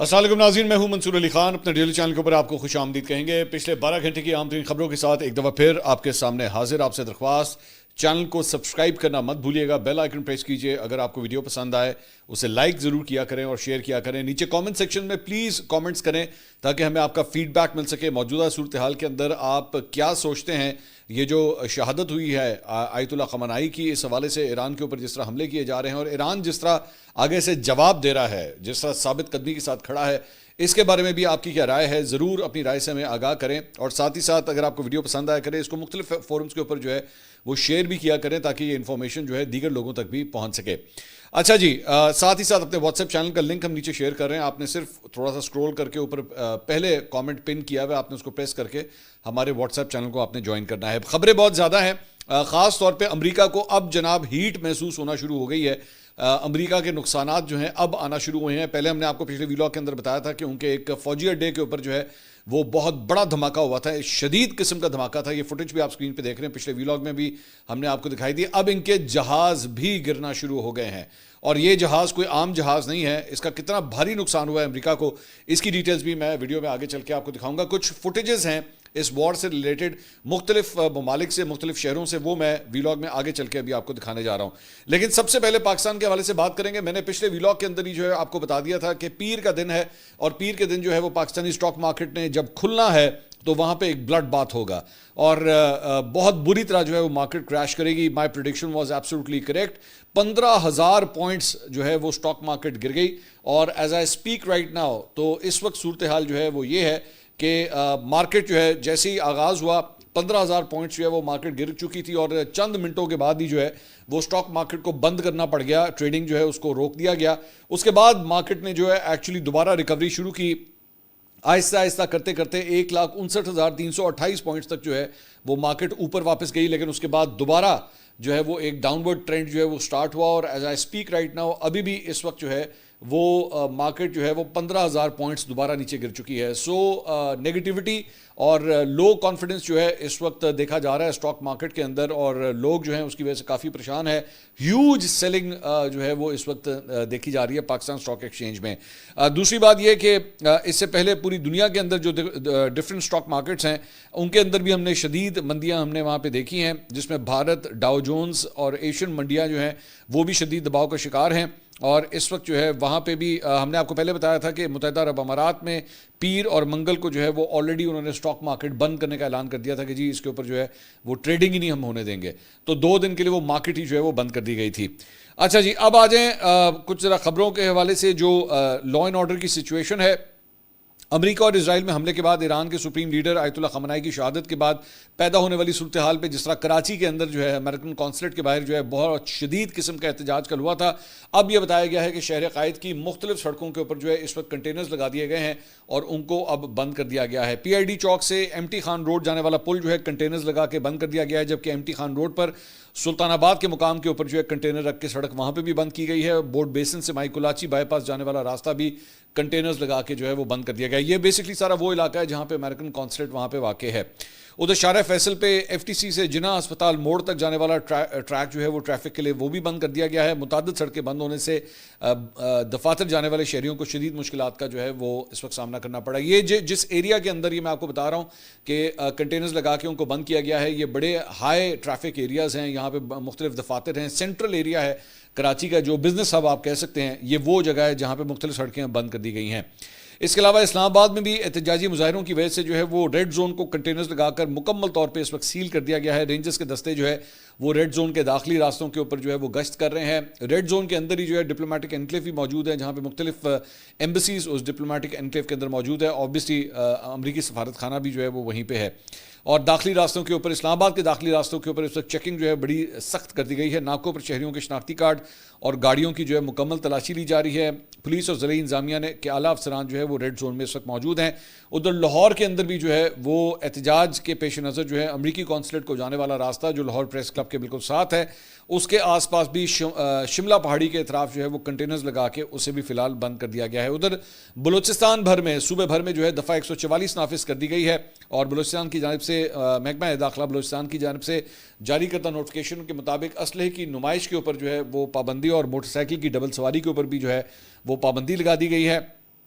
السلام علیکم ناظرین، میں ہوں منصور علی خان. اپنے ڈیلی چینل کے اوپر آپ کو خوش آمدید کہیں گے. پچھلے 12 گھنٹے کی اہم ترین خبروں کے ساتھ ایک دفعہ پھر آپ کے سامنے حاضر. آپ سے درخواست، چینل کو سبسکرائب کرنا مت بھولیے گا، بیل آئیکن پریس کیجئے. اگر آپ کو ویڈیو پسند آئے اسے لائک ضرور کیا کریں اور شیئر کیا کریں. نیچے کامنٹ سیکشن میں پلیز کامنٹس کریں تاکہ ہمیں آپ کا فیڈ بیک مل سکے. موجودہ صورتحال کے اندر آپ کیا سوچتے ہیں؟ یہ جو شہادت ہوئی ہے آیت اللہ خامنائی کی، اس حوالے سے ایران کے اوپر جس طرح حملے کیے جا رہے ہیں اور ایران جس طرح آگے سے جواب دے رہا ہے، جس طرح ثابت قدمی کے ساتھ کھڑا ہے، اس کے بارے میں بھی آپ کی کیا رائے ہے؟ ضرور اپنی رائے سے ہمیں آگاہ کریں. اور ساتھ ہی ساتھ اگر آپ کو ویڈیو پسند آیا کرے، اس کو مختلف فورمز کے اوپر جو ہے وہ شیئر بھی کیا کریں تاکہ یہ انفارمیشن جو ہے دیگر لوگوں تک بھی پہنچ سکے. اچھا جی، ساتھ ہی ساتھ اپنے واٹس ایپ چینل کا لنک ہم نیچے شیئر کر رہے ہیں. آپ نے صرف تھوڑا سا سکرول کر کے اوپر پہلے کامنٹ پن کیا ہوا ہے، آپ نے اس کو پریس کر کے ہمارے واٹس ایپ چینل کو آپ نے جوائن کرنا ہے. خبریں بہت زیادہ ہیں، خاص طور پہ امریکہ کو اب جناب ہیٹ محسوس ہونا شروع ہو گئی ہے. امریکہ کے نقصانات جو ہیں اب آنا شروع ہوئے ہیں. پہلے ہم نے آپ کو پچھلے ویلاگ کے اندر بتایا تھا کہ ان کے ایک فوجی اڈے کے اوپر جو ہے وہ بہت بڑا دھماکہ ہوا تھا، شدید قسم کا دھماکہ تھا. یہ فوٹیج بھی آپ سکرین پہ دیکھ رہے ہیں، پچھلے ویلاگ میں بھی ہم نے آپ کو دکھائی دی. اب ان کے جہاز بھی گرنا شروع ہو گئے ہیں اور یہ جہاز کوئی عام جہاز نہیں ہے. اس کا کتنا بھاری نقصان ہوا ہے امریکہ کو، اس کی ڈیٹیلز بھی میں ویڈیو میں آگے چل کے آپ کو دکھاؤں گا. کچھ فوٹیجز ہیں اس وار سے ریلیٹڈ مختلف ممالک سے، مختلف شہروں سے، وہ میں ویلاگ میں آگے چل کے ابھی آپ کو دکھانے جا رہا ہوں. لیکن سب سے پہلے پاکستان کے حوالے سے بات کریں گے. میں نے پچھلے ویلاگ کے اندر ہی جو ہے آپ کو بتا دیا تھا کہ پیر کا دن ہے اور پیر کے دن جو ہے وہ پاکستانی سٹاک مارکیٹ نے جب کھلنا ہے تو وہاں پہ ایک بلڈ بات ہوگا اور بہت بری طرح جو ہے وہ مارکیٹ کریش کرے گی. My prediction was absolutely correct. 15,000 points جو ہے وہ سٹاک مارکیٹ گر گئی اور as I speak right now تو اس وقت صورتحال جو ہے وہ یہ ہے کہ مارکیٹ جو ہے جیسے ہی آغاز ہوا 15,000 پوائنٹس جو ہے وہ مارکیٹ گر چکی تھی اور چند منٹوں کے بعد ہی جو ہے وہ سٹاک مارکیٹ کو بند کرنا پڑ گیا. ٹریڈنگ جو ہے اس کو روک دیا گیا. اس کے بعد مارکیٹ نے جو ہے ایکچولی دوبارہ ریکوری شروع کی. آہستہ آہستہ کرتے کرتے 1,59,328 پوائنٹس تک جو ہے وہ مارکیٹ اوپر واپس گئی. لیکن اس کے بعد دوبارہ جو ہے وہ ایک ڈاؤن ورڈ ٹرینڈ جو ہے وہ سٹارٹ ہوا اور as I speak right now ابھی بھی اس وقت جو ہے وہ مارکیٹ جو ہے وہ 15,000 پوائنٹس دوبارہ نیچے گر چکی ہے. سو نیگیٹیوٹی اور لو کانفیڈنس جو ہے اس وقت دیکھا جا رہا ہے اسٹاک مارکیٹ کے اندر اور لوگ جو ہیں اس کی وجہ سے کافی پریشان ہے. ہیوج سیلنگ جو ہے وہ اس وقت دیکھی جا رہی ہے پاکستان اسٹاک ایکسچینج میں. دوسری بات یہ کہ اس سے پہلے پوری دنیا کے اندر جو ڈفرینٹ اسٹاک مارکیٹس ہیں ان کے اندر بھی ہم نے شدید مندیاں ہم نے وہاں پہ دیکھی ہیں، جس میں بھارت، ڈاؤ جونز اور ایشین منڈیاں جو ہیں وہ بھی شدید دباؤ کا شکار ہیں. اور اس وقت جو ہے وہاں پہ بھی ہم نے آپ کو پہلے بتایا تھا کہ متحدہ عرب امارات میں پیر اور منگل کو جو ہے وہ آلریڈی انہوں نے سٹاک مارکیٹ بند کرنے کا اعلان کر دیا تھا کہ جی اس کے اوپر جو ہے وہ ٹریڈنگ ہی نہیں ہم ہونے دیں گے. تو 2 دن کے لیے وہ مارکیٹ ہی جو ہے وہ بند کر دی گئی تھی. اچھا جی، اب آ جائیں کچھ ذرا خبروں کے حوالے سے جو لا اینڈ آرڈر کی سچویشن ہے. امریکہ اور اسرائیل میں حملے کے بعد ایران کے سپریم لیڈر آیت اللہ خامنائی کی شہادت کے بعد پیدا ہونے والی صورتحال پہ جس طرح کراچی کے اندر جو ہے امریکن کانسلیٹ کے باہر جو ہے بہت شدید قسم کا احتجاج کل ہوا تھا. اب یہ بتایا گیا ہے کہ شہر قائد کی مختلف سڑکوں کے اوپر جو ہے اس وقت کنٹینرز لگا دیے گئے ہیں اور ان کو اب بند کر دیا گیا ہے. پی آئی ڈی چوک سے ایم ٹی خان روڈ جانے والا پل جو ہے کنٹینرز لگا کے بند کر دیا گیا ہے، جبکہ ایم ٹی خان روڈ پر سلطان آباد کے مقام کے اوپر جو ہے کنٹینر رکھ کے سڑک وہاں پہ بھی بند کی گئی ہے. بورڈ بیسن سے مائی کلاچی بائی پاس جانے والا راستہ بھی کنٹینرز لگا کے جو ہے وہ بند کر دیا گیا. یہ بیسکلی سارا وہ علاقہ ہے جہاں پہ امریکن کانسلیٹ وہاں پہ واقع ہے. ادھر شارع فیصل پہ ایف ٹی سی سے جناح ہسپتال موڑ تک جانے والا ٹریک جو ہے وہ ٹریفک کے لیے وہ بھی بند کر دیا گیا ہے. متعدد سڑکیں بند ہونے سے دفاتر جانے والے شہریوں کو شدید مشکلات کا جو ہے وہ اس وقت سامنا کرنا پڑا. یہ جس ایریا کے اندر یہ میں آپ کو بتا رہا ہوں کہ کنٹینرز لگا کے ان کو بند کیا گیا ہے، یہ بڑے ہائی ٹریفک ایریاز ہیں. یہاں پہ مختلف دفاتر ہیں. سینٹرل ایریا ہے کراچی کا، جو بزنس ہب آپ کہہ سکتے ہیں. یہ وہ جگہ ہے جہاں پہ مختلف سڑکیں بند کر دی گئی ہیں. اس کے علاوہ اسلام آباد میں بھی احتجاجی مظاہروں کی وجہ سے جو ہے وہ ریڈ زون کو کنٹینرز لگا کر مکمل طور پہ اس وقت سیل کر دیا گیا ہے. رینجرز کے دستے جو ہے وہ ریڈ زون کے داخلی راستوں کے اوپر جو ہے وہ گشت کر رہے ہیں. ریڈ زون کے اندر ہی جو ہے ڈپلومیٹک انکلیو بھی موجود ہے جہاں پہ مختلف ایمبیسیز اس ڈپلومیٹک انکلیو کے اندر موجود ہے. آبویسلی امریکی سفارت خانہ بھی جو ہے وہ وہیں پہ ہے. اور داخلی راستوں کے اوپر، اسلام آباد کے داخلی راستوں کے اوپر اس وقت چیکنگ جو ہے بڑی سخت کر دی گئی ہے. ناکوں پر شہریوں کے شناختی کارڈ اور گاڑیوں کی جو ہے مکمل تلاشی لی جا رہی ہے. پولیس اور ضلعی انتظامیہ کے اعلیٰ افسران جو ہے وہ ریڈ زون میں اس وقت موجود ہیں. ادھر لاہور کے اندر بھی جو ہے وہ احتجاج کے پیش نظر جو ہے امریکی کانسلیٹ کو جانے والا راستہ جو لاہور پریس کلب کے بالکل ساتھ ہے اس کے آس پاس بھی شملہ پہاڑی کے اطراف جو ہے وہ کنٹینرز لگا کے اسے بھی فی الحال بند کر دیا گیا ہے. ادھر بلوچستان بھر میں، صوبے بھر میں جو ہے دفعہ 144 نافذ کر دی گئی ہے اور بلوچستان کی جانب سے محکمہ داخلہ بلوچستان کی جانب سے جاری کردہ نوٹیفیکیشن کے مطابق اسلحے کی نمائش کے اوپر جو ہے وہ پابندی اور موٹر سائیکل کی ڈبل سواری کے اوپر بھی جو ہے وہ پابندی لگا دی گئی ہے.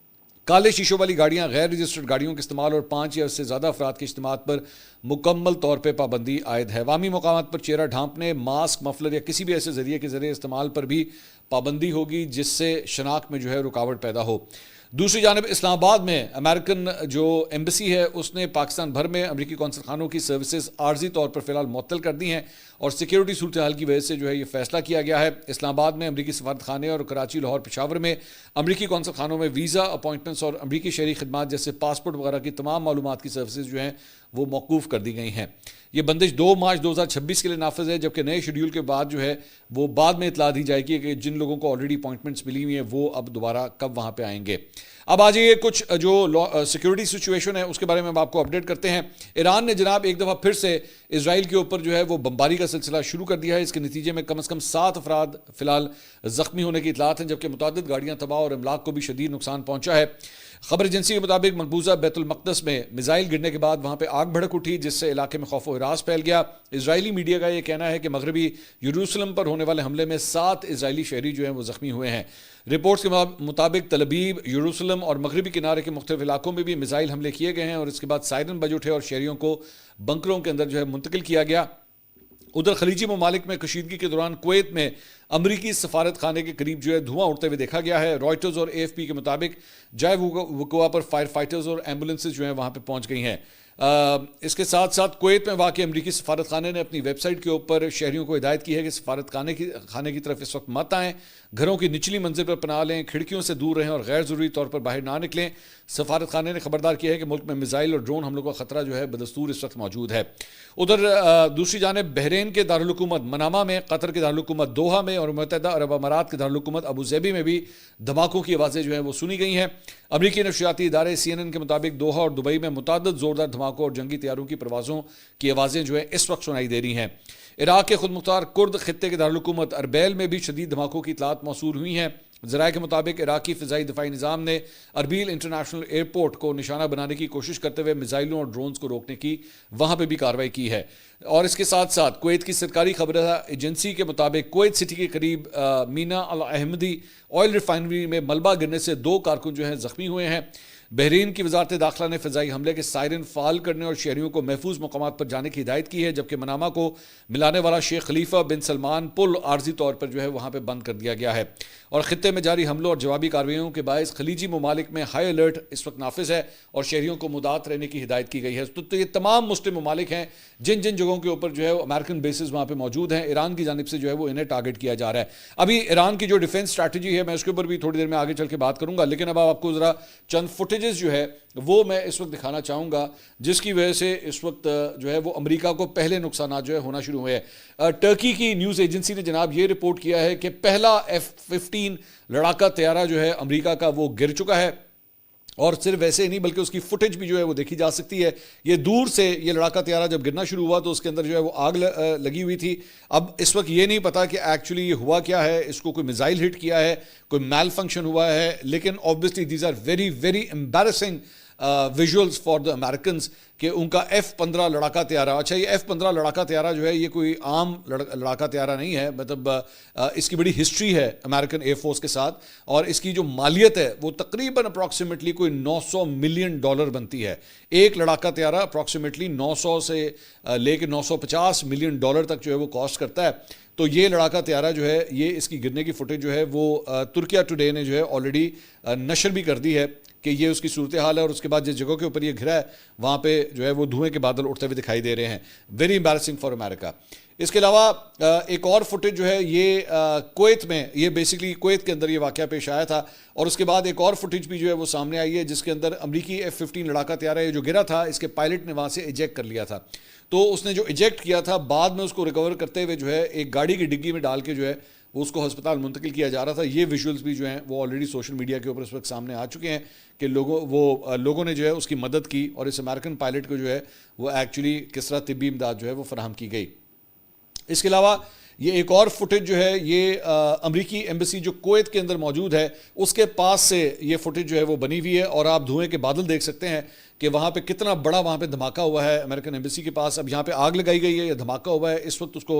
کالے شیشوں والی گاڑیاں، غیر رجسٹرڈ گاڑیوں کے استعمال اور 5 یا اس سے زیادہ افراد کے اجتماعات پر مکمل طور پہ پابندی عائد ہے۔ عوامی مقامات پر چہرہ ڈھانپنے، ماسک، مفلر یا کسی بھی ایسے ذریعے کے ذریعے استعمال پر بھی پابندی ہوگی جس سے شناخت میں جو ہے رکاوٹ پیدا ہو۔ دوسری جانب اسلام آباد میں امریکن جو ایمبیسی ہے اس نے پاکستان بھر میں امریکی قونصل خانوں کی سروسز عارضی طور پر فی الحال معطل کر دی ہیں اور سیکیورٹی صورتحال کی وجہ سے جو ہے یہ فیصلہ کیا گیا ہے۔ اسلام آباد میں امریکی سفارت خانے اور کراچی، لاہور، پشاور میں امریکی قونصل خانوں میں ویزا اپائنٹمنٹس اور امریکی شہری خدمات جیسے پاسپورٹ وغیرہ کی تمام معلومات کی سروسز جو ہیں وہ موقوف کر دی گئی ہیں۔ یہ بندش 2 مارچ 2026 کے لیے نافذ ہے، جبکہ نئے شیڈول کے بعد جو ہے وہ بعد میں اطلاع دی جائے گی کہ جن لوگوں کو آلریڈی اپائنٹمنٹس ملی ہوئی ہیں وہ اب دوبارہ کب وہاں پہ آئیں گے۔ اب آج یہ کچھ جو سیکیورٹی سچویشن ہے اس کے بارے میں ہم آپ کو اپڈیٹ کرتے ہیں۔ ایران نے جناب ایک دفعہ پھر سے اسرائیل کے اوپر جو ہے وہ بمباری کا سلسلہ شروع کر دیا ہے۔ اس کے نتیجے میں کم از کم 7 افراد فی الحال زخمی ہونے کی اطلاعات ہیں، جبکہ متعدد گاڑیاں تباہ اور املاک کو بھی شدید نقصان پہنچا ہے۔ خبر ایجنسی کے مطابق مقبوضہ بیت المقدس میں میزائل گرنے کے بعد وہاں پہ آگ بھڑک اٹھی، جس سے علاقے میں خوف و ہراس پھیل گیا۔ اسرائیلی میڈیا کا یہ کہنا ہے کہ مغربی یروشلم پر ہونے والے حملے میں 7 اسرائیلی شہری جو ہیں وہ زخمی ہوئے ہیں۔ رپورٹس کے مطابق تل ابیب، یروشلم اور مغربی کنارے کے مختلف علاقوں میں بھی میزائل حملے کیے گئے ہیں اور اس کے بعد سائرن بج اٹھے اور شہریوں کو بنکروں کے اندر جو ہے منتقل کیا گیا۔ ادھر خلیجی ممالک میں کشیدگی کے دوران کویت میں امریکی سفارت خانے کے قریب جو ہے دھواں اڑتے ہوئے دیکھا گیا ہے۔ رائٹرز اور AFP کے مطابق جائے وقوع پر فائر فائٹرز اور ایمبولینسز جو ہیں وہاں پہ پہنچ گئی ہیں۔ اس کے ساتھ ساتھ کویت میں واقع امریکی سفارت خانے نے اپنی ویب سائٹ کے اوپر شہریوں کو ہدایت کی ہے کہ سفارت خانے کی طرف اس وقت مت آئیں، گھروں کی نچلی منزل پر پناہ لیں، کھڑکیوں سے دور رہیں اور غیر ضروری طور پر باہر نہ نکلیں۔ سفارت خانے نے خبردار کیا ہے کہ ملک میں میزائل اور ڈرون حملوں کا خطرہ جو ہے بدستور اس وقت موجود ہے۔ ادھر دوسری جانب بحرین کے دارالحکومت منامہ میں، قطر کے دارالحکومت دوحہ میں اور متحدہ عرب امارات کے دارالحکومت ابوظہبی میں بھی دھماکوں کی آوازیں جو ہیں وہ سنی گئی ہیں۔ امریکی نشریاتی ادارے CNN کے مطابق دوحہ اور دبئی میں متعدد زوردار دھماکوں اور جنگی طیاروں کی پروازوں کی آوازیں جو ہے اس وقت سنائی دے رہی ہیں۔ عراق کے خود مختار کرد خطے کے دارالحکومت اربیل میں بھی شدید دھماکوں کی اطلاعات موصول ہوئی ہیں۔ ذرائع کے مطابق عراقی فضائی دفاعی نظام نے اربیل انٹرنیشنل ایئرپورٹ کو نشانہ بنانے کی کوشش کرتے ہوئے میزائلوں اور ڈرونز کو روکنے کی وہاں پہ بھی کارروائی کی ہے۔ اور اس کے ساتھ ساتھ کویت کی سرکاری خبر ایجنسی کے مطابق کویت سٹی کے قریب مینا الاحمدی آئل ریفائنری میں ملبہ گرنے سے 2 کارکن جو ہیں زخمی ہوئے ہیں۔ بحرین کی وزارت داخلہ نے فضائی حملے کے سائرن فعال کرنے اور شہریوں کو محفوظ مقامات پر جانے کی ہدایت کی ہے، جبکہ منامہ کو ملانے والا شیخ خلیفہ بن سلمان پل عارضی طور پر جو ہے وہاں پہ بند کر دیا گیا ہے۔ اور خطے میں جاری حملوں اور جوابی کارروائیوں کے باعث خلیجی ممالک میں ہائی الرٹ اس وقت نافذ ہے اور شہریوں کو محتاط رہنے کی ہدایت کی گئی ہے۔ تو یہ تمام مسلم ممالک ہیں جن جگہوں کے اوپر جو ہے امریکن بیسز وہاں پہ موجود ہیں، ایران کی جانب سے جو ہے وہ انہیں ٹارگٹ کیا جا رہا ہے۔ ابھی ایران کی جو ڈیفنس اسٹریٹجی ہے میں اس کے اوپر بھی تھوڑی دیر میں آگے چل کے بات کروں گا، لیکن اب آپ کو ذرا چند فوٹیجز جو ہے وہ میں اس وقت دکھانا چاہوں گا جس کی وجہ سے اس وقت جو ہے وہ امریکہ کو پہلے نقصانات جو ہے ہونا شروع ہوئے ہیں۔ ٹرکی کی نیوز ایجنسی نے جناب یہ رپورٹ کیا ہے کہ پہلا F-15 لڑاکا طیارہ جو ہے امریکہ کا وہ گر چکا ہے، اور صرف ویسے ہی نہیں بلکہ اس کی فوٹیج بھی جو ہے وہ دیکھی جا سکتی ہے۔ یہ دور سے یہ لڑاکا طیارہ جب گرنا شروع ہوا تو اس کے اندر جو ہے وہ آگ لگی ہوئی تھی۔ اب اس وقت یہ نہیں پتا کہ ایکچولی یہ ہوا کیا ہے، اس کو کوئی میزائل ہٹ کیا ہے، کوئی میل فنکشن ہوا ہے، لیکن obviously these are very very embarrassing visuals for the Americans کہ ان کا F-15 لڑاکا طیارہ، اچھا یہ F-15 لڑاکا طیارہ جو ہے یہ کوئی عام لڑاکا طیارہ نہیں ہے، مطلب اس کی بڑی ہسٹری ہے امریکن ایئر فورس کے ساتھ، اور اس کی جو مالیت ہے وہ تقریباً اپروکسیمیٹلی کوئی $900 ملین بنتی ہے۔ ایک لڑاکا طیارہ اپروکسیمیٹلی 900 سے لے کے $950 ملین تک جو ہے وہ کاسٹ کرتا ہے۔ تو یہ لڑاکا طیارہ جو ہے یہ اس کی گرنے کی فوٹیج جو ہے وہ ترکیہ ٹوڈے نے جو ہے آلریڈی نشر بھی کر دی ہے کہ یہ اس کی صورتحال ہے، اور اس کے بعد جس جگہ کے اوپر یہ گرا ہے وہاں پہ جو ہے وہ دھوئیں کے بادل اٹھتے ہوئے دکھائی دے رہے ہیں۔ ویری ایمبیرسنگ فار امریکہ۔ اس کے علاوہ ایک اور فوٹیج جو ہے یہ کویت میں، یہ بیسیکلی کویت کے اندر یہ واقعہ پیش آیا تھا، اور اس کے بعد ایک اور فوٹیج بھی جو ہے وہ سامنے آئی ہے جس کے اندر امریکی F-15 لڑاکا طیارہ یہ جو گرا تھا اس کے پائلٹ نے وہاں سے ایجیکٹ کر لیا تھا، تو اس نے جو ایجیکٹ کیا تھا بعد میں اس کو ریکور کرتے ہوئے جو ہے ایک گاڑی کی ڈگی میں ڈال کے جو ہے اس کو ہسپتال منتقل کیا جا رہا تھا۔ یہ ویژولز بھی جو ہیں وہ آلریڈی سوشل میڈیا کے اوپر اس وقت سامنے آ چکے ہیں کہ لوگوں نے جو ہے اس کی مدد کی، اور اس امریکن پائلٹ کو جو ہے وہ ایکچولی کس طرح طبی امداد جو ہے وہ فراہم کی گئی۔ اس کے علاوہ یہ ایک اور فوٹیج جو ہے یہ امریکی ایمبیسی جو کویت کے اندر موجود ہے اس کے پاس سے یہ فوٹیج جو ہے وہ بنی ہوئی ہے، اور آپ دھوئیں کے بادل دیکھ سکتے ہیں کہ وہاں پہ کتنا بڑا وہاں پہ دھماکہ ہوا ہے امریکن ایمبیسی کے پاس. اب یہاں پہ آگ لگائی گئی ہے یا دھماکہ ہوا ہے اس وقت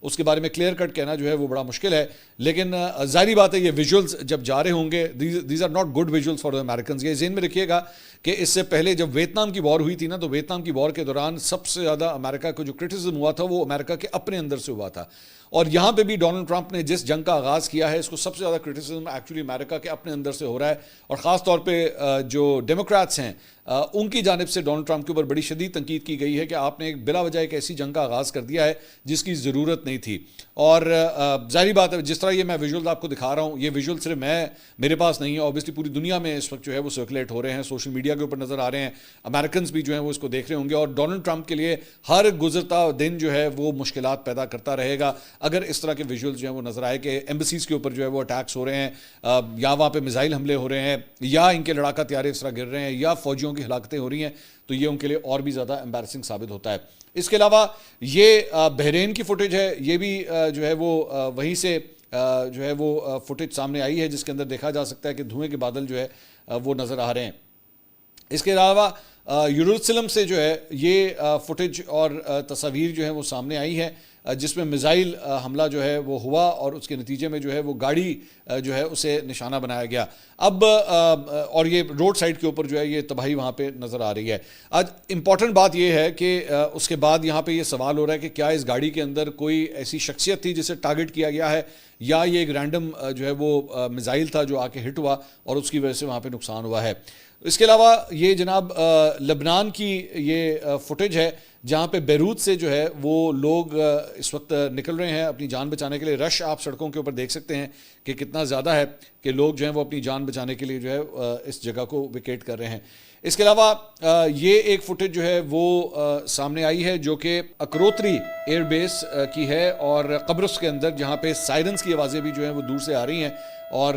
اس کے بارے میں کلیئر کٹ کہنا جو ہے وہ بڑا مشکل ہے، لیکن ظاہری بات ہے یہ ویژولز جب جا رہے ہوں گے these are not good visuals for the Americans. یہ ذہن میں رکھیے گا کہ اس سے پہلے جب ویتنام کی وار ہوئی تھی نا، تو ویتنام کی وار کے دوران سب سے زیادہ امریکہ کو جو کرٹیسزم ہوا تھا وہ امریکہ کے اپنے اندر سے ہوا تھا، اور یہاں پہ بھی ڈونلڈ ٹرمپ نے جس جنگ کا آغاز کیا ہے اس کو سب سے زیادہ کرٹیسزم ایکچولی امریکہ کے اپنے اندر سے ہو رہا ہے، اور خاص طور پہ جو ڈیموکریٹس ہیں ان کی جانب سے ڈونلڈ ٹرمپ کے اوپر بڑی شدید تنقید کی گئی ہے کہ آپ نے بلا وجہ ایک ایسی جنگ کا آغاز کر دیا ہے جس کی ضرورت نہیں تھی. اور ظاہری بات ہے جس طرح یہ میں ویژولز آپ کو دکھا رہا ہوں، یہ ویژول صرف میرے پاس نہیں ہے، اوبیسلی پوری دنیا میں اس وقت جو ہے وہ سرکولیٹ ہو رہے ہیں، سوشل میڈیا کے اوپر نظر آ رہے ہیں، امریکنز بھی جو ہیں وہ اس کو دیکھ رہے ہوں گے، اور ڈونلڈ ٹرمپ کے لیے ہر گزرتا دن جو ہے وہ مشکلات پیدا کرتا رہے گا اگر اس طرح کے ویژولز جو ہیں وہ نظر آئے کہ ایمبیسیز کے اوپر جو ہے وہ اٹیکس ہو رہے ہیں، یا وہاں پہ میزائل حملے ہو رہے ہیں، یا ان کے لڑاکا طیارے اس طرح گر رہے ہیں، یا فوجیوں کی ہلاکتیں ہو رہی ہیں، تو یہ ان کے لیے اور بھی زیادہ امبیرسنگ ثابت ہوتا ہے. اس کے علاوہ یہ بحرین کی فوٹیج ہے، یہ بھی جو ہے وہ وہیں سے جو ہے وہ فوٹیج سامنے آئی ہے جس کے اندر دیکھا جا سکتا ہے کہ دھوئیں کے بادل جو ہے وہ نظر آ رہے ہیں. اس کے علاوہ یروشلم سے جو ہے یہ فوٹیج اور تصاویر جو ہیں وہ سامنے آئی ہے جس میں میزائل حملہ جو ہے وہ ہوا، اور اس کے نتیجے میں جو ہے وہ گاڑی جو ہے اسے نشانہ بنایا گیا. اب اور یہ روڈ سائڈ کے اوپر جو ہے یہ تباہی وہاں پہ نظر آ رہی ہے. آج امپورٹنٹ بات یہ ہے کہ اس کے بعد یہاں پہ یہ سوال ہو رہا ہے کہ کیا اس گاڑی کے اندر کوئی ایسی شخصیت تھی جسے ٹارگٹ کیا گیا ہے، یا یہ ایک رینڈم جو ہے وہ میزائل تھا جو آ کے ہٹ ہوا اور اس کی وجہ سے وہاں پہ نقصان ہوا ہے. اس کے علاوہ یہ جناب لبنان کی یہ فوٹیج ہے جہاں پہ بیروت سے جو ہے وہ لوگ اس وقت نکل رہے ہیں اپنی جان بچانے کے لیے. رش آپ سڑکوں کے اوپر دیکھ سکتے ہیں کہ کتنا زیادہ ہے کہ لوگ جو ہیں وہ اپنی جان بچانے کے لیے جو ہے اس جگہ کو ویکیٹ کر رہے ہیں. اس کے علاوہ یہ ایک فوٹیج جو ہے وہ سامنے آئی ہے جو کہ اکروتری ایئر بیس کی ہے، اور قبرص کے اندر جہاں پہ سائرنز کی آوازیں بھی جو ہیں وہ دور سے آ رہی ہیں، اور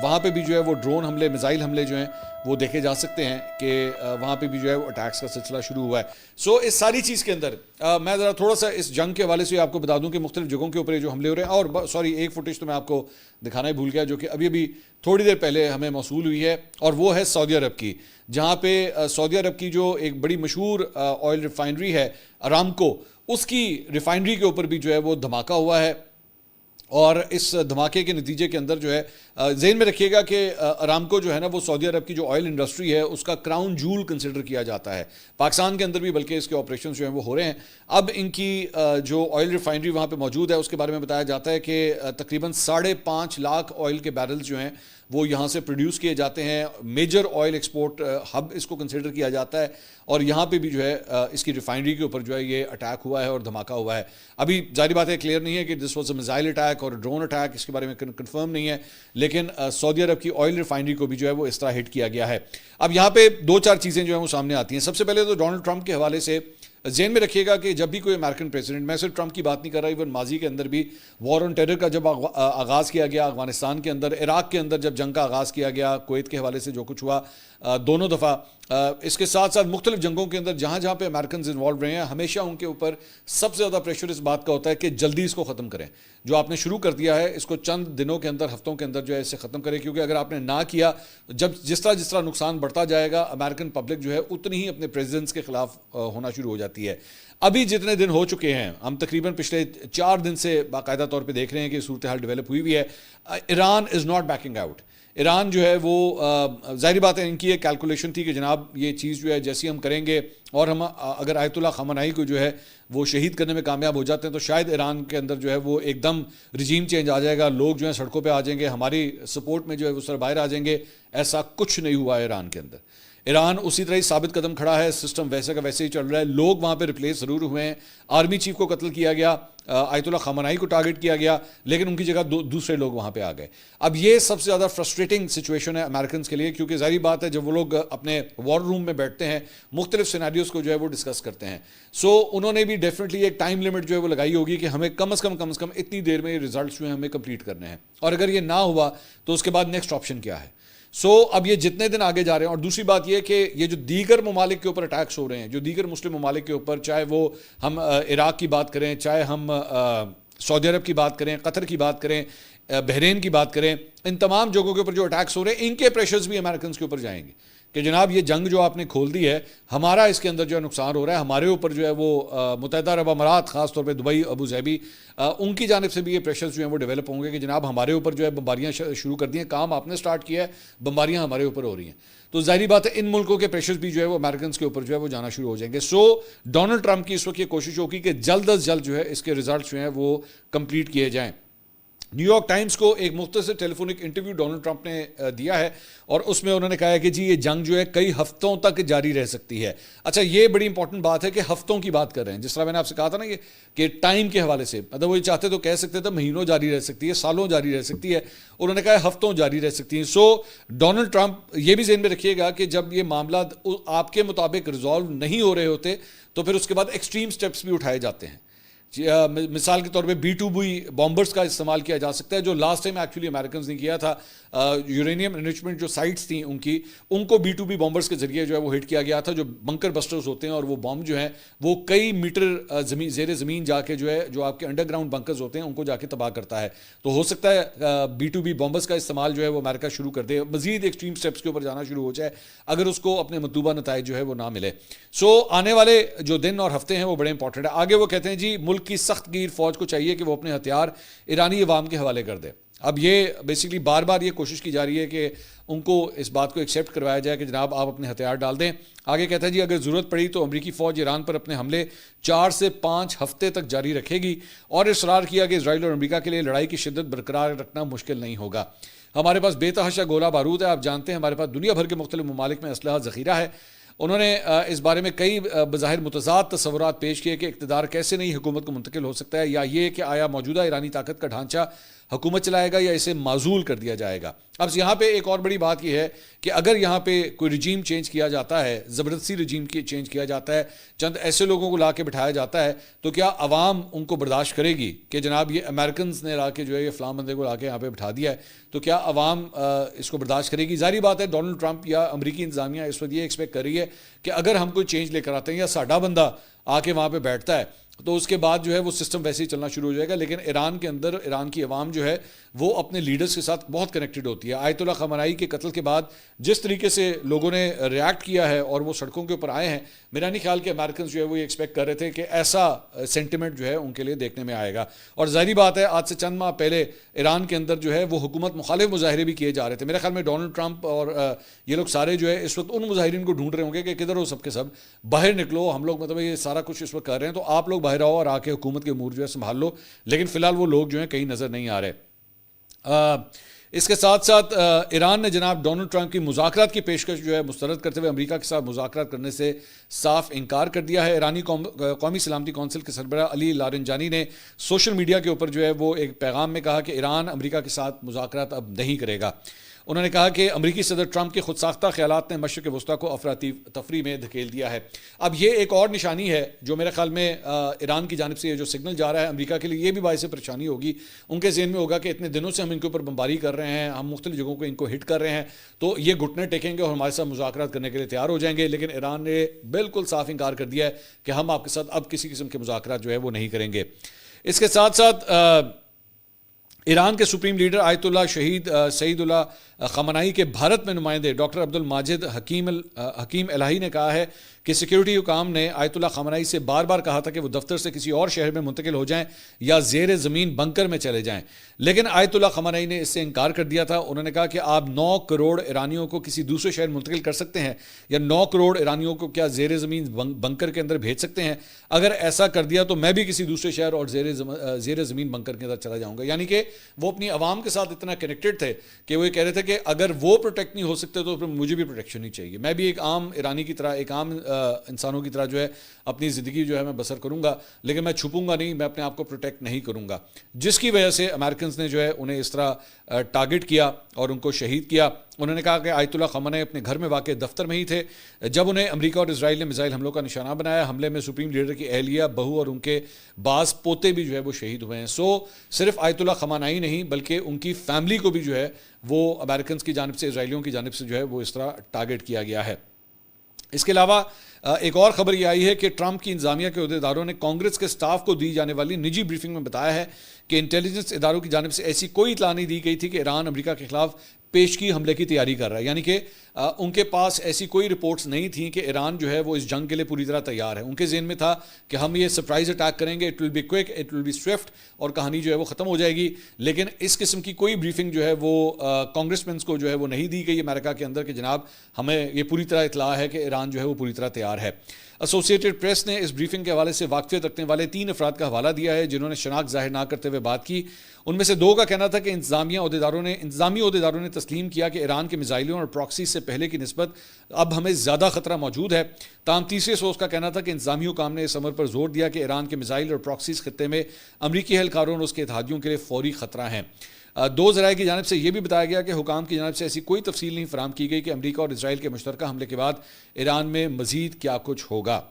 وہاں پہ بھی جو ہے وہ ڈرون حملے، میزائل حملے جو ہیں وہ دیکھے جا سکتے ہیں کہ وہاں پہ بھی جو ہے وہ اٹیکس کا سلسلہ شروع ہوا ہے. سو اس ساری چیز کے اندر میں ذرا تھوڑا سا اس جنگ کے حوالے سے آپ کو بتا دوں کہ مختلف جگہوں کے اوپر یہ جو حملے ہو رہے ہیں، اور سوری ایک فوٹیج تو میں آپ کو دکھانا ہی بھول گیا جو کہ ابھی تھوڑی دیر پہلے ہمیں موصول ہوئی ہے، اور وہ ہے سعودی عرب کی، جہاں پہ سعودی عرب کی جو ایک بڑی مشہور آئل ریفائنری ہے ارامکو، اس کی ریفائنری کے اوپر بھی جو ہے وہ دھماکہ ہوا ہے. اور اس دھماکے کے نتیجے کے اندر جو ہے ذہن میں رکھیے گا کہ ارامکو جو ہے نا وہ سعودی عرب کی جو آئل انڈسٹری ہے اس کا کراؤن جول کنسیڈر کیا جاتا ہے پاکستان کے اندر بھی، بلکہ اس کے آپریشنز جو ہیں وہ ہو رہے ہیں. اب ان کی جو آئل ریفائنری وہاں پہ موجود ہے اس کے بارے میں بتایا جاتا ہے کہ تقریباً 5.5 لاکھ آئل کے بیرلز جو ہیں وہ یہاں سے پروڈیوس کیے جاتے ہیں. میجر آئل ایکسپورٹ ہب اس کو کنسیڈر کیا جاتا ہے، اور یہاں پہ بھی جو ہے اس کی ریفائنری کے اوپر جو ہے یہ اٹیک ہوا ہے اور دھماکہ ہوا ہے. ابھی ظاہری بات ہے کلیئر نہیں ہے کہ this was a missile attack اور ڈرون اٹیک، اس کے بارے میں کنفرم نہیں ہے، لیکن سعودی عرب کی آئل ریفائنری کو بھی جو ہے وہ اس طرح ہٹ کیا گیا ہے. اب یہاں پہ 2-4 چیزیں جو ہیں وہ سامنے آتی ہیں. سب سے پہلے تو ڈونلڈ ٹرمپ کے حوالے سے ذہن میں رکھیے گا کہ جب بھی کوئی امریکن پریزیڈنٹ، میں صرف ٹرمپ کی بات نہیں کر رہا، ایون ماضی کے اندر بھی وار آن ٹیرر کا جب آغاز کیا گیا افغانستان کے اندر، عراق کے اندر جب جنگ کا آغاز کیا گیا، کویت کے حوالے سے جو کچھ ہوا دونوں دفعہ، اس کے ساتھ ساتھ مختلف جنگوں کے اندر جہاں جہاں پہ امریکنز انوالو رہے ہیں، ہمیشہ ان کے اوپر سب سے زیادہ پریشر اس بات کا ہوتا ہے کہ جلدی اس کو ختم کریں. جو آپ نے شروع کر دیا ہے اس کو چند دنوں کے اندر، ہفتوں کے اندر جو ہے اسے ختم کریں، کیونکہ اگر آپ نے نہ کیا، جس طرح نقصان بڑھتا جائے گا امریکن پبلک جو ہے اتنی ہی اپنے پریزیڈنٹس کے خلاف ہونا شروع ہو جاتی ہے. ابھی جتنے دن ہو چکے ہیں، ہم تقریباً پچھلے 4 دن سے باقاعدہ طور پہ دیکھ رہے ہیں کہ صورتحال ڈیولپ ہوئی ہے. Iran is not backing out. Iran جو ہے وہ ظاہری بات ہے ان کی ایک کیلکولیشن تھی کہ جناب یہ چیز جو ہے جیسی ہم کریں گے، اور ہم اگر آیت اللہ خامنہئی کو جو ہے وہ شہید کرنے میں کامیاب ہو جاتے ہیں تو شاید ایران کے اندر جو ہے وہ ایک دم رجیم چینج آ جائے گا، لوگ جو ہیں سڑکوں پہ آ جائیں گے، ہماری سپورٹ میں جو ہے وہ سر باہر آ جائیں گے. ایسا کچھ نہیں ہوا ایران کے اندر. ایران اسی طرح ہی ثابت قدم کھڑا ہے، سسٹم ویسے کا ویسے ہی چل رہا ہے. لوگ وہاں پہ ریپلیس ضرور ہوئے ہیں، آرمی چیف کو قتل کیا گیا، آیت اللہ خامنہئی کو ٹارگٹ کیا گیا، لیکن ان کی جگہ دوسرے لوگ وہاں پہ آ گئے. اب یہ سب سے زیادہ فرسٹریٹنگ سچویشن ہے امریکنز کے لیے، کیونکہ ظاہری بات ہے جب وہ لوگ اپنے وار روم میں بیٹھتے ہیں مختلف سیناریوز کو جو ہے وہ ڈسکس کرتے ہیں. سو انہوں نے بھی ڈیفینیٹلی ایک ٹائم لمٹ جو ہے وہ لگائی ہوگی کہ ہمیں کم از کم اتنی دیر میں یہ ریزلٹس جو ہیں ہمیں کمپلیٹ کرنے ہیں، اور اگر یہ نہ ہوا تو اس کے بعد نیکسٹ آپشن کیا ہے. سو اب یہ جتنے دن آگے جا رہے ہیں، اور دوسری بات یہ کہ یہ جو دیگر ممالک کے اوپر اٹیکس ہو رہے ہیں، جو دیگر مسلم ممالک کے اوپر، چاہے وہ ہم عراق کی بات کریں، چاہے ہم سعودی عرب کی بات کریں, قطر کی بات کریں, بحرین کی بات کریں, ان تمام جگہوں کے اوپر جو اٹیکس ہو رہے ہیں ان کے پریشرز بھی امریکنز کے اوپر جائیں گے کہ جناب یہ جنگ جو آپ نے کھول دی ہے, ہمارا اس کے اندر جو ہے نقصان ہو رہا ہے, ہمارے اوپر جو ہے وہ متحدہ عرب امارات خاص طور پہ دبئی, ابو ظہبی, ان کی جانب سے بھی یہ پریشرز جو ہیں وہ ڈیولپ ہوں گے کہ جناب ہمارے اوپر جو ہے بمباریاں شروع کر دی ہیں, کام آپ نے سٹارٹ کیا ہے, بمباریاں ہمارے اوپر ہو رہی ہیں. تو ظاہری بات ہے ان ملکوں کے پریشرز بھی جو ہے وہ امریکنز کے اوپر جو ہے وہ جانا شروع ہو جائیں گے. سو ڈونلڈ ٹرمپ کی اس وقت یہ کوشش ہوگی کہ جلد از جلد جو ہے اس کے ریزلٹس جو ہیں وہ کمپلیٹ کیے جائیں. نیو یارک ٹائمز کو ایک مختصر ٹیلی فونک انٹرویو ڈونلڈ ٹرمپ نے دیا ہے اور اس میں انہوں نے کہا ہے کہ جی یہ جنگ جو ہے کئی ہفتوں تک جاری رہ سکتی ہے. اچھا یہ بڑی امپورٹنٹ بات ہے کہ ہفتوں کی بات کر رہے ہیں, جس طرح میں نے آپ سے کہا تھا نا کہ ٹائم کے حوالے سے اگر وہ چاہتے تو کہہ سکتے تھے مہینوں جاری رہ سکتی ہے, سالوں جاری رہ سکتی ہے, انہوں نے کہا ہفتوں جاری رہ سکتی ہیں. سو ڈونلڈ ٹرمپ یہ بھی ذہن میں رکھیے گا کہ جب یہ معاملات آپ کے مطابق ریزالو نہیں ہو رہے ہوتے تو پھر اس کے بعد ایکسٹریم سٹیپس بھی اٹھائے جاتے ہیں. مثال کے طور پہ B2B بامبرز کا استعمال کیا جا سکتا ہے, جو لاسٹ ٹائم ایکچولی امریکنز نے کیا تھا. یورینیم انریچمنٹ جو سائٹس تھیں ان کو B2B بامبرز کے ذریعے جو ہے وہ ہٹ کیا گیا تھا, جو بنکر بسٹرز ہوتے ہیں, اور وہ بم جو ہیں وہ کئی میٹر زیر زمین جا کے جو ہے جو آپ کے انڈر گراؤنڈ بنکرز ہوتے ہیں ان کو جا کے تباہ کرتا ہے. تو ہو سکتا ہے B2B بامبرز کا استعمال جو ہے وہ امریکہ شروع کر دے, مزید ایکسٹریم سٹیپس کے اوپر جانا شروع ہو جائے اگر اس کو اپنے مطلوبہ نتائج جو ہے وہ نہ ملے. سو آنے والے جو دن اور ہفتے ہیں وہ بڑے امپورٹنٹ ہیں. آگے وہ کہتے ہیں جی ملک کی سخت گیر فوج کو چاہیے کہ وہ اپنے ہتھیار ایرانی عوام کے حوالے کر دے. اب یہ بیسیکلی بار بار یہ کوشش کی جا رہی ہے کہ ان کو اس بات کو ایکسیپٹ کروایا جائے کہ جناب آپ اپنے ہتھیار ڈال دیں. آگے کہتا ہے جی اگر ضرورت پڑی تو امریکی فوج ایران پر اپنے حملے 4 سے 5 ہفتے تک جاری رکھے گی, اور اصرار کیا کہ اسرائیل اور امریکہ کے لیے لڑائی کی شدت برقرار رکھنا مشکل نہیں ہوگا. ہمارے پاس بے تحاشا گولہ بارود ہے, آپ جانتے ہیں ہمارے پاس دنیا بھر کے مختلف ممالک میں اسلحہ ذخیرہ ہے. انہوں نے اس بارے میں کئی بظاہر متضاد تصورات پیش کیے کہ اقتدار کیسے نئی حکومت کو منتقل ہو سکتا ہے, یا یہ کہ آیا موجودہ ایرانی طاقت کا ڈھانچہ حکومت چلائے گا یا اسے معزول کر دیا جائے گا. اب یہاں پہ ایک اور بڑی بات یہ ہے کہ اگر یہاں پہ کوئی رجیم چینج کیا جاتا ہے, زبردستی رجیم کی چینج کیا جاتا ہے, چند ایسے لوگوں کو لا کے بٹھایا جاتا ہے, تو کیا عوام ان کو برداشت کرے گی کہ جناب یہ امریکنز نے لا کے جو ہے یہ فلاں بندے کو لا کے یہاں پہ بٹھا دیا ہے, تو کیا عوام اس کو برداشت کرے گی؟ ظاہری بات ہے ڈونلڈ ٹرمپ یا امریکی انتظامیہ اس وقت یہ ایکسپیکٹ کر رہی ہے کہ اگر ہم کوئی چینج لے کر آتے ہیں یا ساڈا بندہ آ کے وہاں پہ بیٹھتا ہے تو اس کے بعد جو ہے وہ سسٹم ویسے ہی چلنا شروع ہو جائے گا. لیکن ایران کے اندر ایران کی عوام جو ہے وہ اپنے لیڈرز کے ساتھ بہت کنیکٹڈ ہوتی ہے. آیت اللہ خامنائی کے قتل کے بعد جس طریقے سے لوگوں نے ریاکٹ کیا ہے اور وہ سڑکوں کے اوپر آئے ہیں, میرا نہیں خیال کہ امریکنز جو ہے وہ یہ ایکسپیکٹ کر رہے تھے کہ ایسا سینٹیمنٹ جو ہے ان کے لیے دیکھنے میں آئے گا. اور ظاہری بات ہے آج سے چند ماہ پہلے ایران کے اندر جو ہے وہ حکومت مخالف مظاہرے بھی کیے جا رہے تھے. میرے خیال میں ڈونلڈ ٹرمپ اور یہ لوگ سارے جو ہے اس وقت ان مظاہرین کو ڈھونڈ رہے ہوں گے کہ کدھر ہو سب کے سب, باہر نکلو, ہم لوگ مطلب یہ سارا کچھ اس وقت کر رہے ہیں تو آپ لوگ باہر آؤ اور آ کے حکومت کے امور جو ہے سنبھال لو. لیکن فی الحال وہ لوگ جو ہیں کہیں نظر نہیں آ رہے. اس کے ساتھ ساتھ ایران نے جناب ڈونلڈ ٹرمپ کی مذاکرات کی پیشکش جو ہے مسترد کرتے ہوئے امریکہ کے ساتھ مذاکرات کرنے سے صاف انکار کر دیا ہے. ایرانی قومی سلامتی کونسل کے سربراہ علی لارنجانی نے سوشل میڈیا کے اوپر جو ہے وہ ایک پیغام میں کہا کہ ایران امریکہ کے ساتھ مذاکرات اب نہیں کرے گا. انہوں نے کہا کہ امریکی صدر ٹرمپ کے خود ساختہ خیالات نے مشرق وسطیٰ کو افراتفری میں دھکیل دیا ہے. اب یہ ایک اور نشانی ہے جو میرے خیال میں ایران کی جانب سے یہ جو سگنل جا رہا ہے امریکہ کے لیے, یہ بھی باعث پریشانی ہوگی. ان کے ذہن میں ہوگا کہ اتنے دنوں سے ہم ان کے اوپر بمباری کر رہے ہیں, ہم مختلف جگہوں کو ان کو ہٹ کر رہے ہیں, تو یہ گھٹنے ٹیکیں گے اور ہمارے ساتھ مذاکرات کرنے کے لیے تیار ہو جائیں گے. لیکن ایران نے بالکل صاف انکار کر دیا ہے کہ ہم آپ کے ساتھ اب کسی قسم کے مذاکرات جو ہے وہ نہیں کریں گے. اس کے ساتھ ساتھ ایران کے سپریم لیڈر آیت اللہ شہید سعید اللہ خامنائی کے بھارت میں نمائندے ڈاکٹر عبد الماجد حکیم الہی نے کہا ہے کہ سیکیورٹی حکام نے آیت اللہ خامنائی سے بار بار کہا تھا کہ وہ دفتر سے کسی اور شہر میں منتقل ہو جائیں یا زیر زمین بنکر میں چلے جائیں, لیکن آیت اللہ خامنائی نے اس سے انکار کر دیا تھا. انہوں نے کہا کہ آپ 9 کروڑ ایرانیوں کو کسی دوسرے شہر منتقل کر سکتے ہیں یا 9 کروڑ ایرانیوں کو کیا زیر زمین بنکر کے اندر بھیج سکتے ہیں؟ اگر ایسا کر دیا تو میں بھی کسی دوسرے شہر اور زیر زمین بنکر کے اندر چلا جاؤں گا. یعنی کہ وہ اپنی عوام کے ساتھ اتنا کنیکٹڈ تھے کہ وہ یہ کہہ رہے تھے کہ اگر وہ پروٹیکٹ نہیں ہو سکتے تو پھر مجھے بھی پروٹیکشن نہیں چاہیے, میں بھی ایک عام ایرانی کی طرح, ایک عام انسانوں کی طرح جو ہے اپنی زندگی جو ہے میں بسر کروں گا, لیکن میں چھپوں گا نہیں, میں اپنے آپ کو پروٹیکٹ نہیں کروں گا. جس کی وجہ سے امریکنز نے جو ہے انہیں اس طرح ٹارگٹ کیا اور ان کو شہید کیا. انہوں نے کہا کہ آیت اللہ خامنائی اپنے گھر میں واقع دفتر میں ہی تھے جب انہیں امریکہ اور اسرائیل نے میزائل حملوں کا نشانہ بنایا. حملے میں سپریم لیڈر کی اہلیہ, بہو اور ان کے بعض پوتے بھی جو ہے وہ شہید ہوئے ہیں. سو صرف آیت اللہ خامنائی نہیں بلکہ ان کی فیملی کو بھی جو ہے وہ امریکنز کی جانب سے, اسرائیلیوں کی جانب سے جو ہے وہ اس طرح ٹارگٹ کیا گیا ہے. اس کے علاوہ ایک اور خبر یہ آئی ہے کہ ٹرمپ کی انتظامیہ کے عہدیداروں نے کانگریس کے سٹاف کو دی جانے والی نجی بریفنگ میں بتایا ہے کہ انٹیلیجنس اداروں کی جانب سے ایسی کوئی اطلاع نہیں دی گئی تھی کہ ایران امریکہ کے خلاف پیشگی حملے کی تیاری کر رہا ہے. یعنی کہ ان کے پاس ایسی کوئی رپورٹس نہیں تھیں کہ ایران جو ہے وہ اس جنگ کے لیے پوری طرح تیار ہے. ان کے ذہن میں تھا کہ ہم یہ سرپرائز اٹیک کریں گے, it will be quick, it will be swift, اور کہانی جو ہے وہ ختم ہو جائے گی. لیکن اس قسم کی کوئی بریفنگ جو ہے وہ کانگریس مینس کو جو ہے وہ نہیں دی گئی امریکہ کے اندر کہ جناب ہمیں یہ پوری طرح اطلاع ہے کہ ایران جو ہے وہ پوری طرح تیار ہے. ایسوسیٹڈ پریس نے اس بریفنگ کے حوالے سے واقفیت رکھنے والے 3 افراد کا حوالہ دیا ہے جنہوں نے شناخت ظاہر نہ کرتے ہوئے بات کی. ان میں سے 2 کا کہنا تھا کہ انتظامی عہدیداروں نے تسلیم کیا کہ ایران کے میزائلوں اور پراکسی سے پہلے کی نسبت اب ہمیں زیادہ خطرہ موجود ہے. تاہم تیسرے سورس کا کہنا تھا کہ انتظامی حکام نے اس امر پر زور دیا کہ ایران کے میزائل اور پراکسیز خطے میں امریکی اہلکاروں اور اس کے اتحادیوں کے لیے فوری خطرہ ہیں. 2 ذرائع کی جانب سے یہ بھی بتایا گیا کہ حکام کی جانب سے ایسی کوئی تفصیل نہیں فراہم کی گئی کہ امریکہ اور اسرائیل کے مشترکہ حملے کے بعد ایران میں مزید کیا کچھ ہوگا.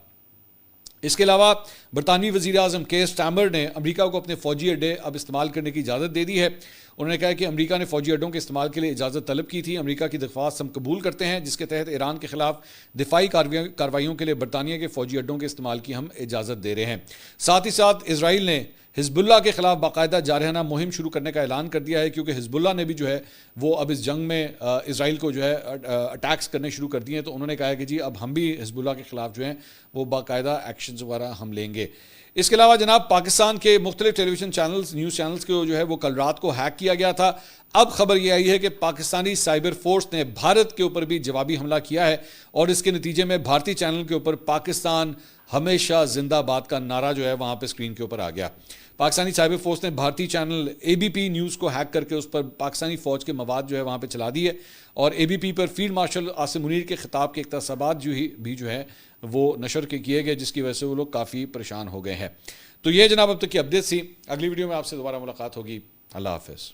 اس کے علاوہ برطانوی وزیر اعظم کیئر سٹارمر نے امریکہ کو اپنے فوجی اڈے اب استعمال کرنے کی اجازت دے دی ہے. انہوں نے کہا کہ امریکہ نے فوجی اڈوں کے استعمال کے لیے اجازت طلب کی تھی. امریکہ کی درخواست ہم قبول کرتے ہیں جس کے تحت ایران کے خلاف دفاعی کارروائیوں کے لیے برطانیہ کے فوجی اڈوں کے استعمال کی ہم اجازت دے رہے ہیں. ساتھ ہی ساتھ اسرائیل نے حزب اللہ کے خلاف باقاعدہ جارحانہ مہم شروع کرنے کا اعلان کر دیا ہے, کیونکہ حزب اللہ نے بھی جو ہے وہ اب اس جنگ میں اسرائیل کو جو ہے اٹیکس کرنے شروع کر دیے ہیں. تو انہوں نے کہا ہے کہ جی اب ہم بھی حزب اللہ کے خلاف جو ہیں وہ باقاعدہ ایکشنز وغیرہ ہم لیں گے. اس کے علاوہ جناب پاکستان کے مختلف ٹیلی ویژن چینلز, نیوز چینلز کو جو ہے وہ کل رات کو ہیک کیا گیا تھا. اب خبر یہ آئی ہے کہ پاکستانی سائبر فورس نے بھارت کے اوپر بھی جوابی حملہ کیا ہے, اور اس کے نتیجے میں بھارتی چینل کے اوپر پاکستان ہمیشہ زندہ باد کا نعرہ جو ہے وہاں پہ اسکرین کے اوپر آ گیا. پاکستانی سائبر فورس نے بھارتی چینل ABP نیوز کو ہیک کر کے اس پر پاکستانی فوج کے مواد جو ہے وہاں پہ چلا دی ہے, اور ABP پر فیلڈ مارشل عاصم منیر کے خطاب کے اقتباسات بھی جو ہے وہ نشر کیے گئے, جس کی وجہ سے وہ لوگ کافی پریشان ہو گئے ہیں. تو یہ جناب اب تک کی اپڈیٹ تھی. اگلی ویڈیو میں آپ سے دوبارہ ملاقات ہوگی. اللہ حافظ.